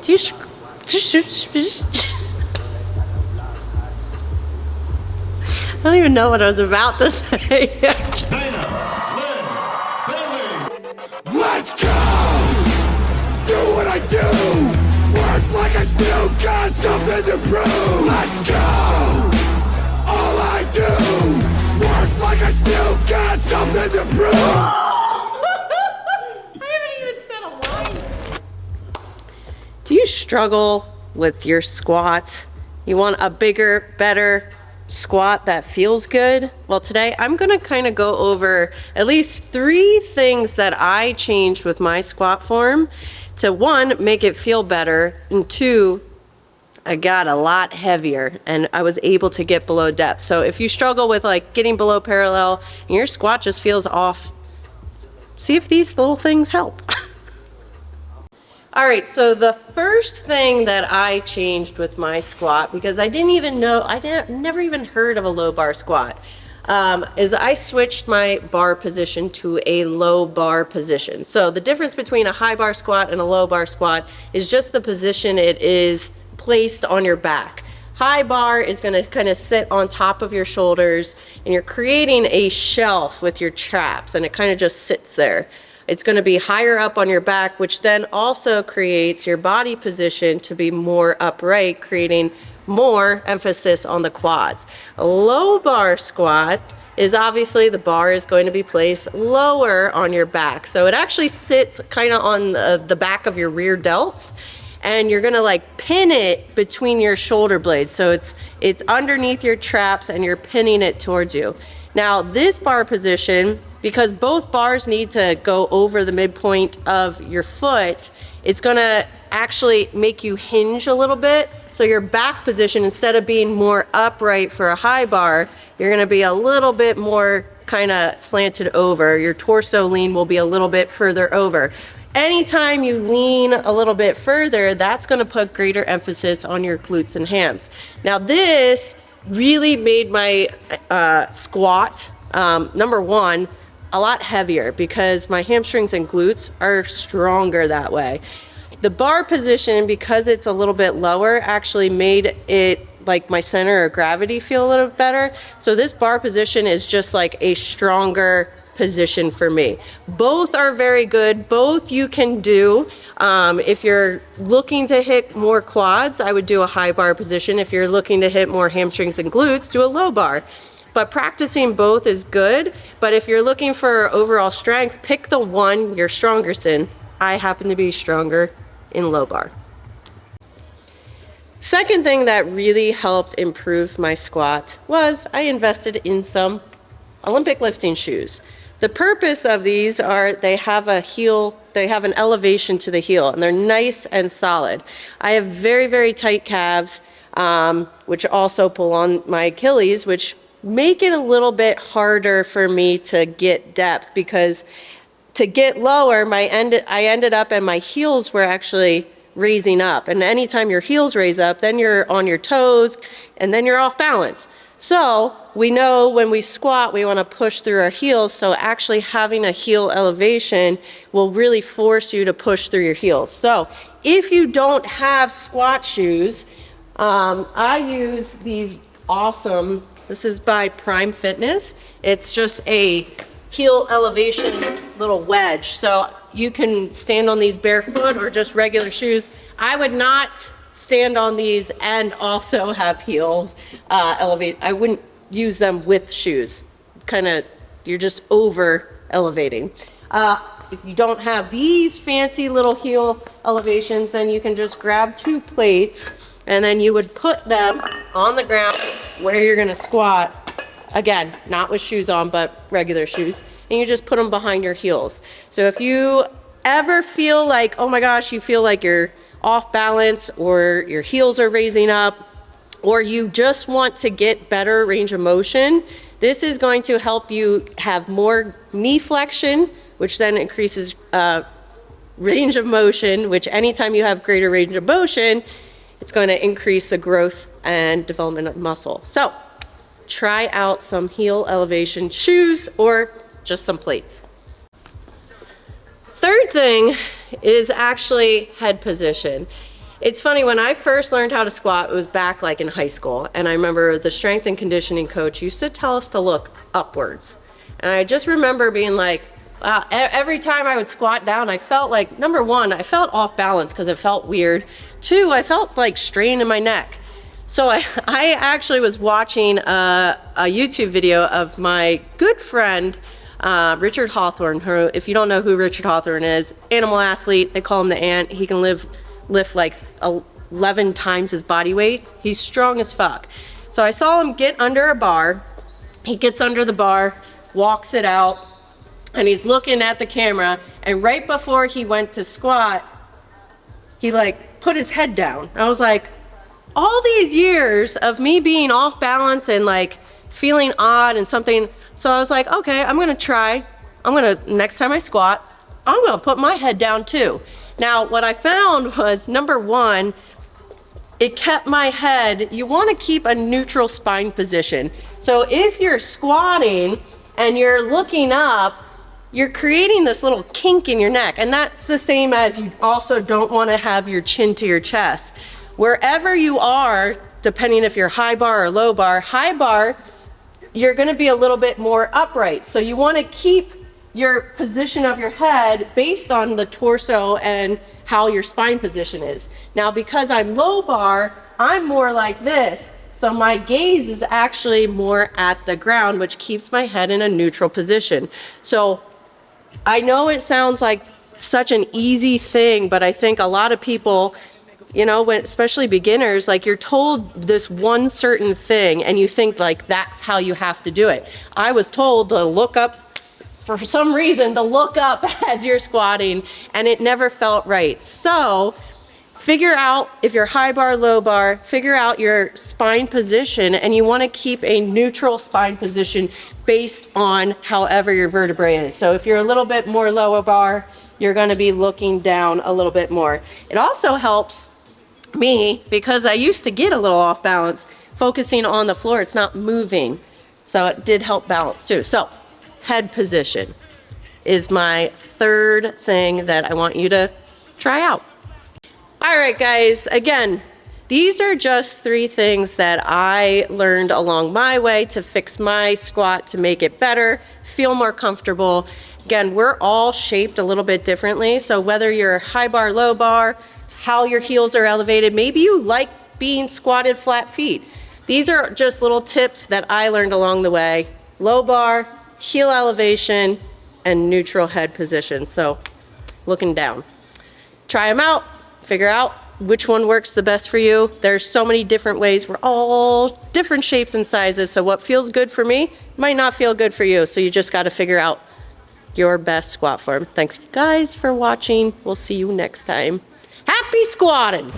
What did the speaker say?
Do you I don't even know what I was about to say. Let's go! Do what I do! Work like I still got something to prove! Let's go! All I do! Work like I still got something to prove! I haven't even said a line. Do you struggle with your squats? You want a bigger, better squat that feels good? Well, today I'm gonna kind of go over at least 3 things that I changed with my squat form to 1, make it feel better, and 2, I got a lot heavier and I was able to get below depth. So if you struggle with like getting below parallel and your squat just feels off, see if these little things help. All right, so the first thing that I changed with my squat, because I didn't even know, never even heard of a low bar squat, is I switched my bar position to a low bar position. So the difference between a high bar squat and a low bar squat is just the position it is placed on your back. High bar is gonna kind of sit on top of your shoulders and you're creating a shelf with your traps and it kind of just sits there. It's going to be higher up on your back, which then also creates your body position to be more upright, creating more emphasis on the quads. A low bar squat is obviously the bar is going to be placed lower on your back. So it actually sits kind of on the back of your rear delts, and you're gonna like pin it between your shoulder blades. So it's underneath your traps and you're pinning it towards you. Now this bar position, because both bars need to go over the midpoint of your foot, it's gonna actually make you hinge a little bit. So your back position, instead of being more upright for a high bar, you're gonna be a little bit more kind of slanted over. Your torso lean will be a little bit further over. Anytime you lean a little bit further, that's gonna put greater emphasis on your glutes and hams. Now this really made my squat, number 1, a lot heavier because my hamstrings and glutes are stronger that way. The bar position, because it's a little bit lower, actually made it like my center of gravity feel a little better. So this bar position is just like a stronger position for me. Both are very good. Both you can do. If you're looking to hit more quads, I would do a high bar position. If you're looking to hit more hamstrings and glutes, do a low bar. But practicing both is good. But if you're looking for overall strength, pick the one you're strongest in. I happen to be stronger in low bar. Second thing that really helped improve my squat was I invested in some Olympic lifting shoes. The purpose of these are they have a heel, they have an elevation to the heel, and they're nice and solid. I have very, very tight calves, which also pull on my Achilles, which make it a little bit harder for me to get depth, because to get lower, I ended up and my heels were actually raising up. And anytime your heels raise up, then you're on your toes and then you're off balance. So we know when we squat, we want to push through our heels. So actually having a heel elevation will really force you to push through your heels. So if you don't have squat shoes, I use these awesome, this is by Prime Fitness. It's just a heel elevation little wedge. So you can stand on these barefoot or just regular shoes. I would not stand on these and also have heels elevate. I wouldn't use them with shoes. You're just over elevating. If you don't have these fancy little heel elevations, then you can just grab 2 plates and then you would put them on the ground where you're gonna squat. Again, not with shoes on, but regular shoes. And you just put them behind your heels. So if you ever feel like, oh my gosh, you feel like you're off balance or your heels are raising up, or you just want to get better range of motion, this is going to help you have more knee flexion, which then increases range of motion, which anytime you have greater range of motion, it's going to increase the growth and development of muscle. So try out some heel elevation shoes or just some plates. Third thing is actually head position. It's funny, when I first learned how to squat, it was back like in high school. And I remember the strength and conditioning coach used to tell us to look upwards. And I just remember being like, wow, every time I would squat down, I felt like, number one, I felt off balance because it felt weird. Two, I felt like strain in my neck. So I actually was watching a YouTube video of my good friend, Richard Hawthorne, who, if you don't know who Richard Hawthorne is, animal athlete, they call him the ant. He can lift like 11 times his body weight. He's strong as fuck. So I saw him get under a bar. He gets under the bar, walks it out, and he's looking at the camera, and right before he went to squat, he like put his head down. I was like, all these years of me being off balance and like feeling odd and something, so I was like, okay, I'm gonna try. Next time I squat, I'm gonna put my head down too. Now, what I found was, number one, it kept my head, you wanna keep a neutral spine position. So if you're squatting and you're looking up, you're creating this little kink in your neck, and that's the same as you also don't wanna have your chin to your chest. Wherever you are, depending if you're high bar or low bar, high bar, you're gonna be a little bit more upright. So you wanna keep your position of your head based on the torso and how your spine position is. Now, because I'm low bar, I'm more like this. So my gaze is actually more at the ground, which keeps my head in a neutral position. So I know it sounds like such an easy thing, but I think a lot of people, you know, especially beginners, like you're told this one certain thing and you think like that's how you have to do it. I was told to look up, for some reason, to look up as you're squatting, and it never felt right. So figure out if you're high bar, low bar, figure out your spine position, and you want to keep a neutral spine position based on however your vertebrae is. So if you're a little bit more lower bar, you're going to be looking down a little bit more. It also helps me, because I used to get a little off balance, focusing on the floor, it's not moving. So it did help balance too. So head position is my third thing that I want you to try out. All right, guys, again, these are just 3 things that I learned along my way to fix my squat, to make it better, feel more comfortable. Again, we're all shaped a little bit differently. So whether you're high bar, low bar, how your heels are elevated, maybe you like being squatted flat feet. These are just little tips that I learned along the way. Low bar, heel elevation, and neutral head position. So looking down. Try them out, figure out which one works the best for you. There's so many different ways. We're all different shapes and sizes. So what feels good for me might not feel good for you. So you just got to figure out your best squat form. Thanks guys for watching. We'll see you next time. Happy squatting!